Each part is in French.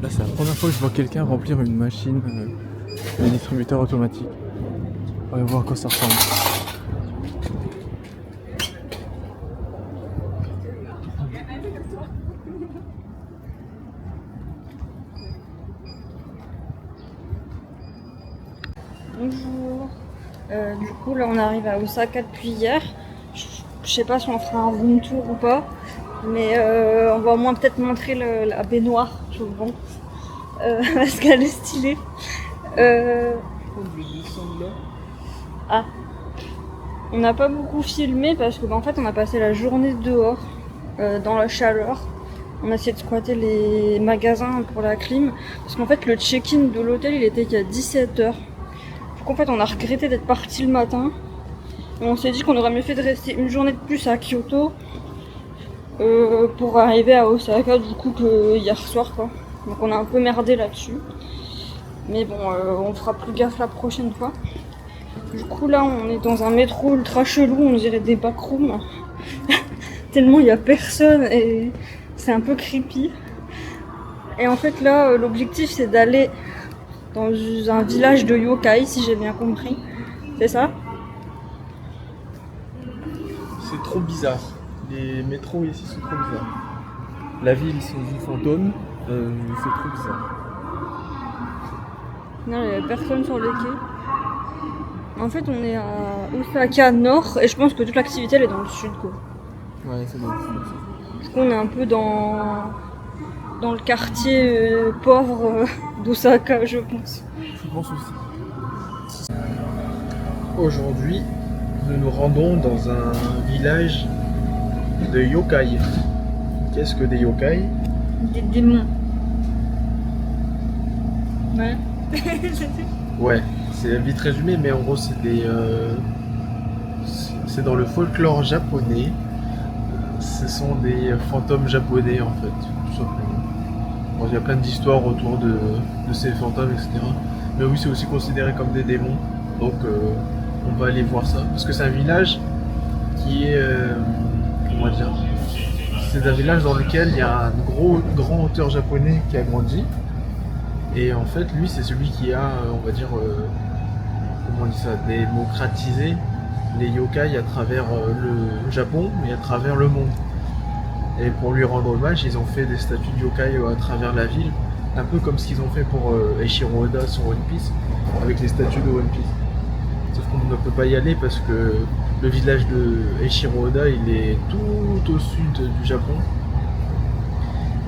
Là, c'est la première fois que je vois quelqu'un remplir une machine de distributeur automatique. On va voir à quoi ça ressemble. Bonjour. Du coup, là, on arrive à Osaka depuis hier. Je sais pas si on fera un room tour ou pas, mais on va au moins peut-être montrer la baignoire, je pense, parce qu'elle est stylée. Ah. On n'a pas beaucoup filmé parce que en fait, on a passé la journée dehors, dans la chaleur. On a essayé de squatter les magasins pour la clim, parce qu'en fait, le check-in de l'hôtel, il était qu'à 17h. Donc en fait, on a regretté d'être parti le matin. Et on s'est dit qu'on aurait mieux fait de rester une journée de plus à Kyoto pour arriver à Osaka du coup que hier soir quoi. Donc on a un peu merdé là-dessus. Mais bon, on fera plus gaffe la prochaine fois. Du coup là, on est dans un métro ultra chelou, on dirait des backrooms. Tellement il y a personne et c'est un peu creepy. Et en fait là, l'objectif c'est d'aller dans un village de yokai, si j'ai bien compris. C'est ça? C'est trop bizarre. Les métros ici sont trop bizarres. La ville, c'est une ville fantôme. C'est trop bizarre. Non, il n'y avait personne sur les quais. En fait, on est à Osaka Nord et je pense que toute l'activité elle est dans le sud quoi. Ouais, c'est bon. Du coup, on est un peu dans le quartier pauvre d'Osaka, je pense. Je pense aussi. Aujourd'hui, nous nous rendons dans un village de yokai. Qu'est-ce que des yokai? Des démons. Ouais. Ouais, c'est vite résumé, mais en gros, c'est c'est dans le folklore japonais. Ce sont des fantômes japonais, en fait, tout simplement. Bon, il y a plein d'histoires autour de ces fantômes, etc. Mais oui, c'est aussi considéré comme des démons. Donc, on va aller voir ça. Parce que c'est un village qui est... comment dire? C'est un village dans lequel il y a un grand auteur japonais qui a grandi. Et en fait, lui, c'est celui qui a, on va dire, comment on dit ça, démocratisé les yokai à travers le Japon et à travers le monde. Et pour lui rendre hommage, ils ont fait des statues de yokai à travers la ville, un peu comme ce qu'ils ont fait pour Eiichiro Oda sur One Piece, avec les statues de One Piece. Sauf qu'on ne peut pas y aller parce que le village de Eiichiro Oda, il est tout au sud du Japon.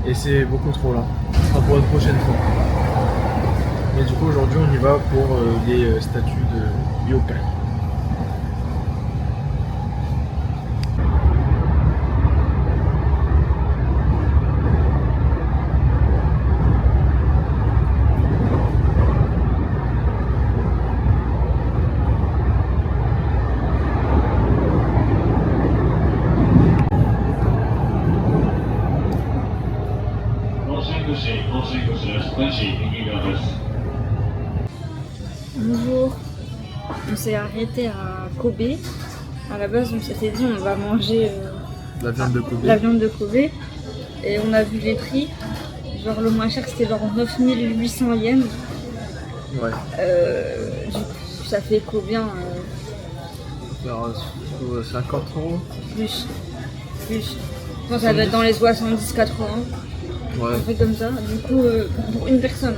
Et c'est beaucoup trop là. Ce sera pour une prochaine fois. Mais du coup, aujourd'hui, on y va pour les statues de yokai. Bonjour. On s'est arrêté à Kobe. À la base, on s'était dit on va manger La viande de Kobe. la viande de Kobe. Et on a vu les prix. Genre le moins cher c'était genre 9800 yens. Ouais. Du coup, ça fait combien Alors, 50 €. Plus. Non, ça va être dans les 70-80. Ouais. Un truc comme ça. Du coup, pour une personne.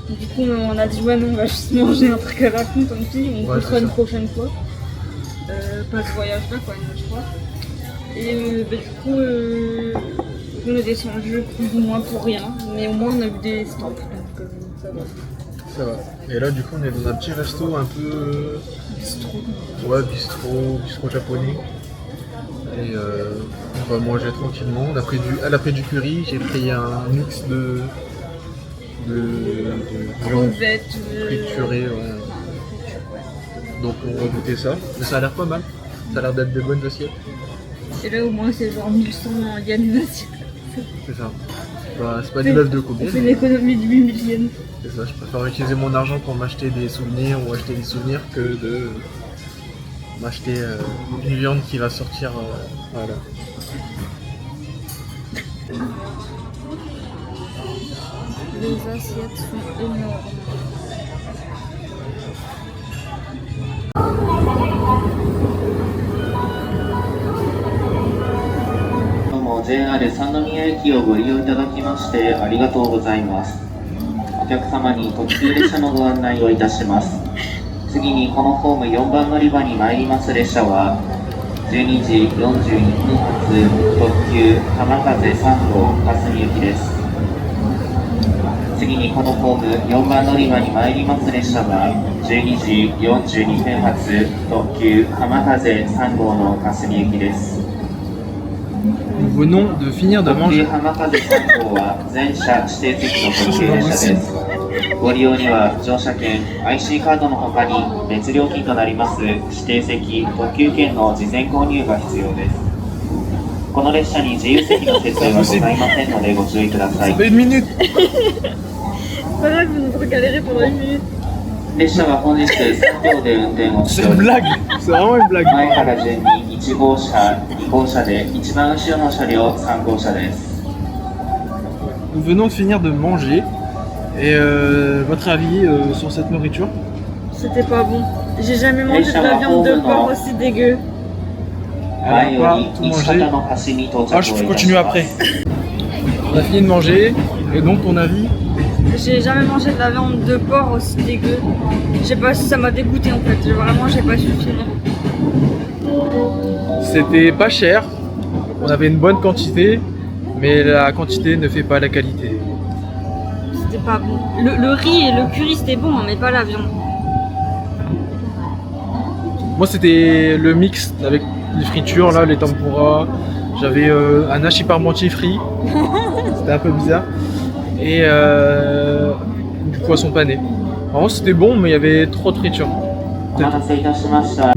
Du coup, on a dit ouais, non, on va juste manger un truc à la con, tant pis, on coûtera une prochaine fois. Pas ce voyage-là, quoi, une autre fois. Et du coup, on est descendu plus ou moins pour rien, mais au moins on a eu des stamps, donc ça va. Ça va. Et là, du coup, on est dans un petit resto un peu. Bistrot. Ouais, bistrot japonais. Et on va manger tranquillement. Elle a pris du curry, j'ai pris un mix de viande triturée. Ouais. Donc on va goûter ça. Mais ça a l'air pas mal. Ça a l'air d'être des bonnes assiettes. Et là au moins c'est genre 1100 yens l'assiette. C'est ça. Bah, c'est pas du bœuf de Kobe. On fait une économie de 8000 yens. C'est ça, je préfère utiliser mon argent pour m'acheter des souvenirs ou acheter des souvenirs que de m'acheter une viande qui va sortir. Voilà. Les assiettes sont énormes. どうも JR 三宮駅をご利用いただきましてありがとうございます。お客様に特急列車のご案内をいたします。次にこのホーム4番乗り場に参ります列車は12時42分発特急浜風3号霞行きです。次にこのホーム4番乗り場に参ります列車は12時42分発特急浜風3号の霞行きです。 Nous venons de finir de 特急 manger. 浜風3号は全車指定席の特急列車です。ご利用には乗車券、IC カードの他に別料金となります指定席、特急券の事前購入が必要です。この列車に自由席の設定はございませんのでご注意ください。Ça fait 1 minute. C'est pas grave, vous nous galérez pendant 1 minute. 列車は本日3両で運転をし C'est てお une り、 blague. C'est vraiment une blague. 前から順に1号車、2号車で一番後ろの車両3号車です。 Nous venons de finir de manger. Et votre avis sur cette nourriture? C'était pas bon. J'ai jamais mangé de la viande de porc aussi dégueu. 前 On va より tout 西 manger. 方の橋に到着をい Ah, た je し continue ま après. す。 On a fini de manger. Et donc, ton avis? J'ai jamais mangé de la viande de porc aussi dégueu. Je sais pas si ça m'a dégoûté en fait. Vraiment, j'ai pas su finir. C'était pas cher. On avait une bonne quantité. Mais la quantité ne fait pas la qualité. C'était pas bon. Le riz et le curry c'était bon, hein, mais pas la viande. Moi, c'était le mix avec les fritures, là, les tempura. J'avais un hachis parmentier frit. C'était un peu bizarre. Et du poisson pané. Vraiment, c'était bon, mais il y avait trop de fritures. お待たせいたしました。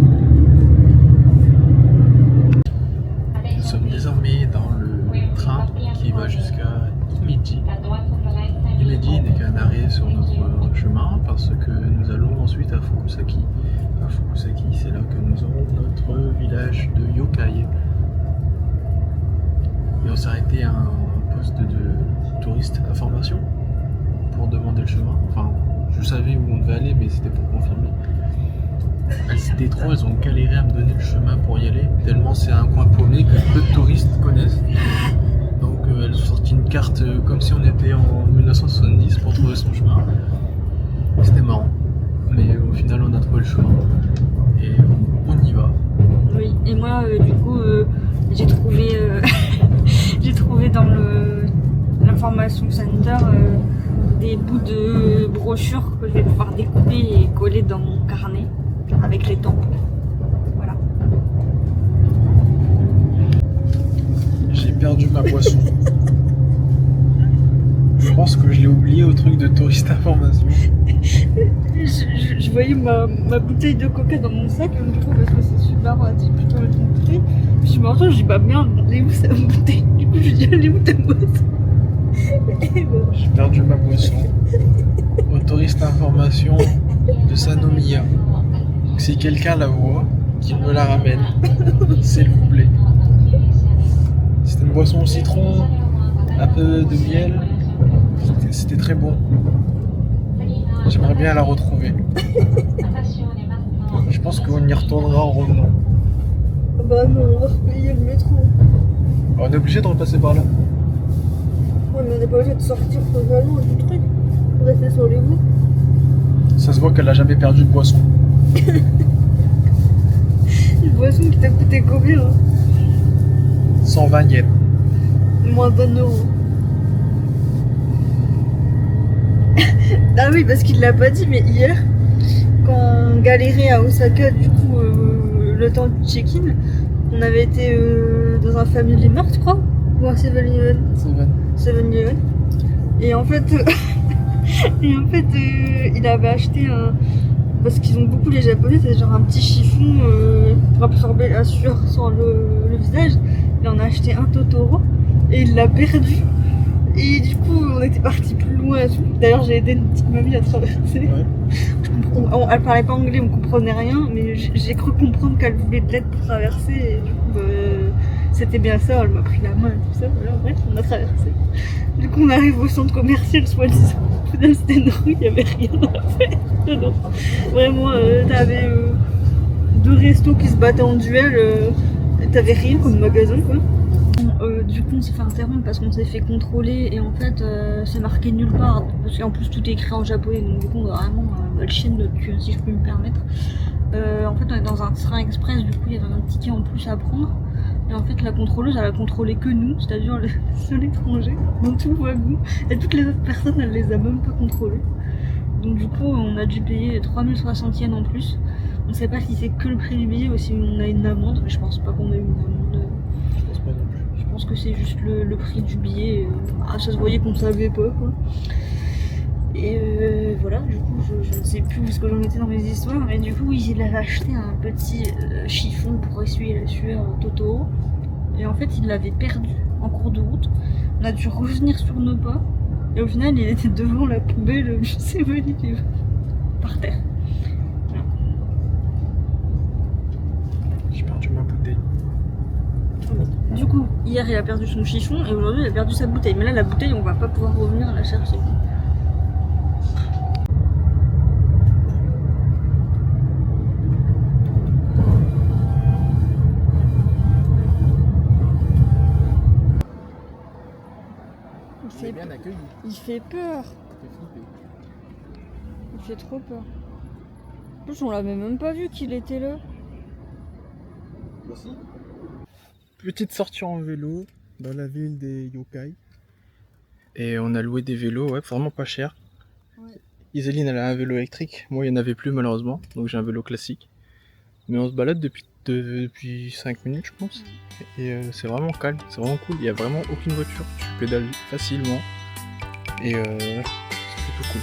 Nous sommes désormais dans le train qui va jusqu'à Himeji. Himeji n'est qu'un arrêt sur notre chemin parce que nous allons ensuite à Fukusaki. À Fukusaki, c'est là que nous aurons notre village de yokai. Et on s'est arrêté à un poste de touriste information pour demander le chemin. Enfin, je savais où on devait aller, mais c'était pour confirmer. Elles étaient trop, elles ont galéré à me donner le chemin pour y aller, tellement c'est un coin paumé que peu de touristes connaissent. Donc elles ont sorti une carte comme si on était en 1970 pour trouver son chemin. C'était marrant, mais au final on a trouvé le chemin et on y va. Oui, et moi du coup j'ai trouvé j'ai trouvé dans l'information center des bouts de brochures que je vais pouvoir découper et coller dans mon carnet avec les tampons. Voilà. J'ai perdu ma boisson. Je pense que je l'ai oublié au truc de touriste information. Je voyais ma bouteille de coca dans mon sac, du coup parce que c'est super pratique plutôt avec une bouteille. Puis je me retourne, je dis bah merde, elle est où sa bouteille? Du coup je dis elle est où ta boisson? J'ai perdu ma boisson au touriste information de Sanomiya. Donc, si quelqu'un la voit, qu'il me la ramène, s'il vous plaît. C'était une boisson au citron, un peu de miel. C'était très bon. J'aimerais bien la retrouver. Je pense qu'on y retournera en revenant. Bah non, on va repayer le métro. On est obligé de repasser par là. Ouais, mais on n'est pas obligé de sortir totalement du truc. Faut rester sur les bouts. Ça se voit qu'elle a jamais perdu de boisson. Une boisson qui t'a coûté combien hein? 120 yens. Moins d'1 euro. Ah oui, parce qu'il l'a pas dit, mais hier, quand on galérait à Osaka, du coup, le temps du check-in, on avait été dans un Family Mart, je crois, ou un 7-Eleven. 7-Eleven. Et en fait, il avait acheté un. Parce qu'ils ont beaucoup les japonais, c'est genre un petit chiffon pour absorber la sueur sur le visage. Il en a acheté un Totoro et il l'a perdu. Et du coup, on était parti plus loin. D'ailleurs, j'ai aidé une petite mamie à traverser. Ouais. Elle parlait pas anglais, on comprenait rien, mais j'ai cru comprendre qu'elle voulait de l'aide pour traverser. Et du coup, c'était bien ça, elle m'a pris la main et tout ça, voilà, bref, on a traversé. Du coup, on arrive au centre commercial, soi-disant. Au final, c'était une rue, il n'y avait rien à faire dedans. Vraiment, t'avais 2 restos qui se battaient en duel, t'avais rien comme magasin, quoi. Du coup, on s'est fait interrompre parce qu'on s'est fait contrôler et en fait, c'est marqué nulle part. Parce qu'en plus, tout est écrit en japonais, donc du coup, on a vraiment le chien de notre cul, si je peux me permettre. En fait, on est dans un train express, du coup, il y avait un ticket en plus à prendre. Et en fait, la contrôleuse, elle a contrôlé que nous, c'est-à-dire le seul étranger dans tout le wagon. Et toutes les autres personnes, elle les a même pas contrôlées. Donc du coup, on a dû payer 3060 yens en plus. On sait pas si c'est que le prix du billet ou si on a une amende, mais je pense pas qu'on a eu une amende. Je pense pas non plus. Je pense que c'est juste le prix du billet. Ça se voyait qu'on savait pas, quoi. Et voilà, du coup, je ne sais plus où est-ce que j'en étais dans mes histoires, mais du coup, il avait acheté un petit chiffon pour essuyer la sueur Totoro. Et en fait, il l'avait perdu en cours de route. On a dû revenir sur nos pas. Et au final, il était devant la poubelle, je sais pas, il était par terre. Voilà. J'ai perdu ma bouteille. Du coup, hier, il a perdu son chiffon et aujourd'hui, il a perdu sa bouteille. Mais là, la bouteille, on va pas pouvoir revenir la chercher. C'est bien accueilli. Il fait peur. Il fait flipper. Il fait trop peur. En plus, on l'avait même pas vu qu'il était là. Voici. Petite sortie en vélo dans la ville des yokai. Et on a loué des vélos, ouais, vraiment pas cher. Ouais. Iseline, elle a un vélo électrique. Moi, il n'y en avait plus malheureusement. Donc j'ai un vélo classique. Mais on se balade depuis 5 minutes, je pense. Et c'est vraiment calme, c'est vraiment cool. Il n'y a vraiment aucune voiture. Tu pédales facilement. Et c'est plutôt cool.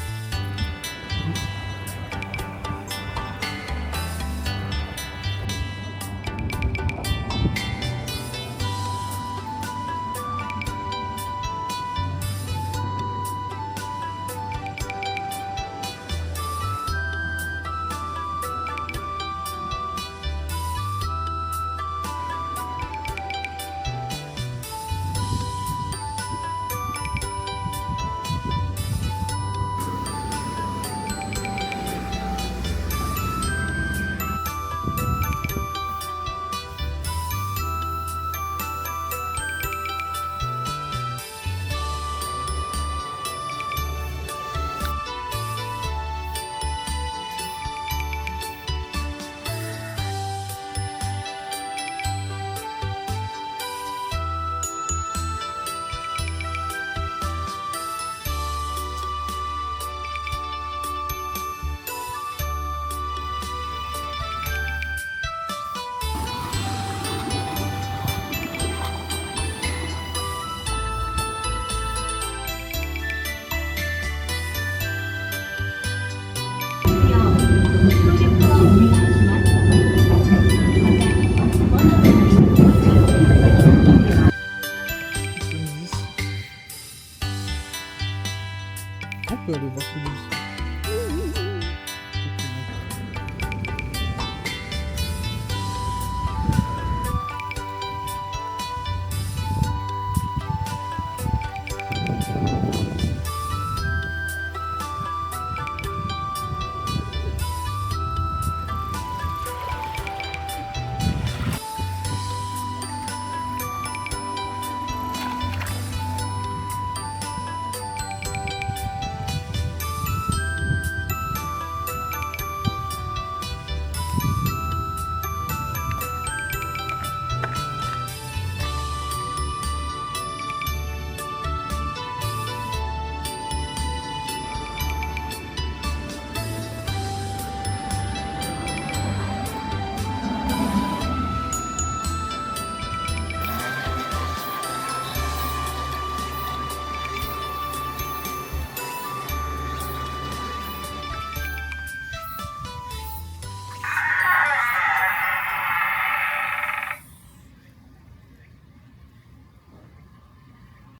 On peut aller voir celui-ci.